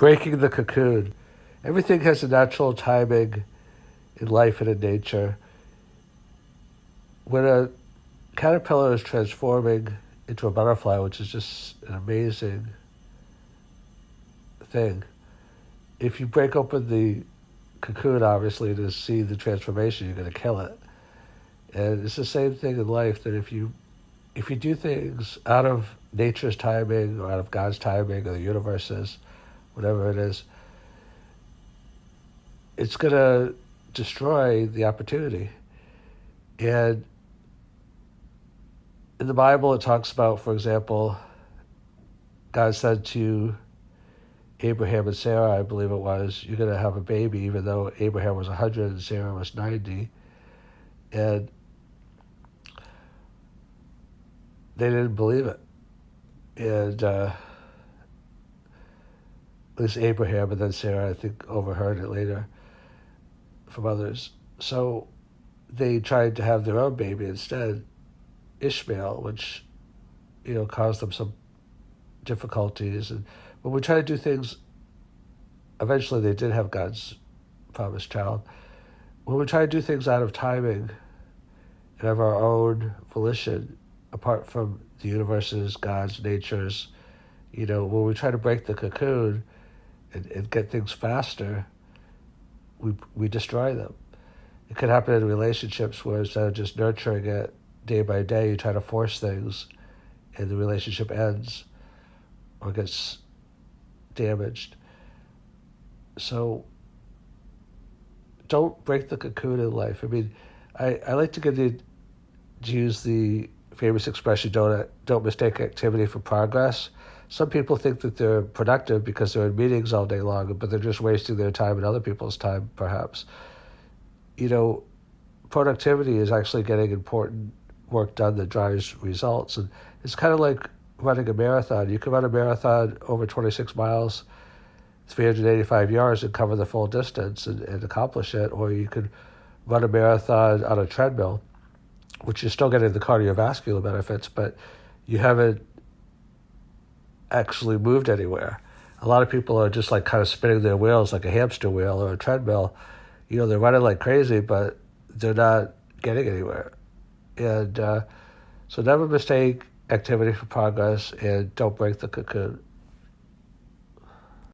breaking the cocoon. Everything has a natural timing in life and in nature. When a caterpillar is transforming into a butterfly, which is just an amazing thing, if you break open the cocoon, obviously, to see the transformation, you're going to kill it. And it's the same thing in life, that if you do things out of nature's timing or out of God's timing or the universe's, whatever it is, it's going to destroy the opportunity. And in the Bible, it talks about, for example, God said to Abraham and Sarah, I believe it was, you're going to have a baby, even though Abraham was 100 and Sarah was 90. And they didn't believe it. And at least Abraham, and then Sarah, I think, overheard it later from others. So they tried to have their own baby instead, Ishmael, which, caused them some difficulties. And when we try to do things, eventually they did have God's promised child. When we try to do things out of timing and of our own volition, apart from the universe's, God's, nature's, when we try to break the cocoon and get things faster, we destroy them. It could happen in relationships where instead of just nurturing it day by day, you try to force things and the relationship ends or gets damaged. So don't break the cocoon in life. I mean, I like to use the famous expression, don't mistake activity for progress. Some people think that they're productive because they're in meetings all day long, but they're just wasting their time and other people's time, perhaps. Productivity is actually getting important work done that drives results. And it's kind of like running a marathon. You can run a marathon over 26 miles, 385 yards, and cover the full distance and accomplish it. Or you could run a marathon on a treadmill, which you're still getting the cardiovascular benefits, but you haven't actually moved anywhere. A lot of people are just like kind of spinning their wheels like a hamster wheel or a treadmill. They're running like crazy, but they're not getting anywhere. And so never mistake activity for progress, and don't break the cocoon.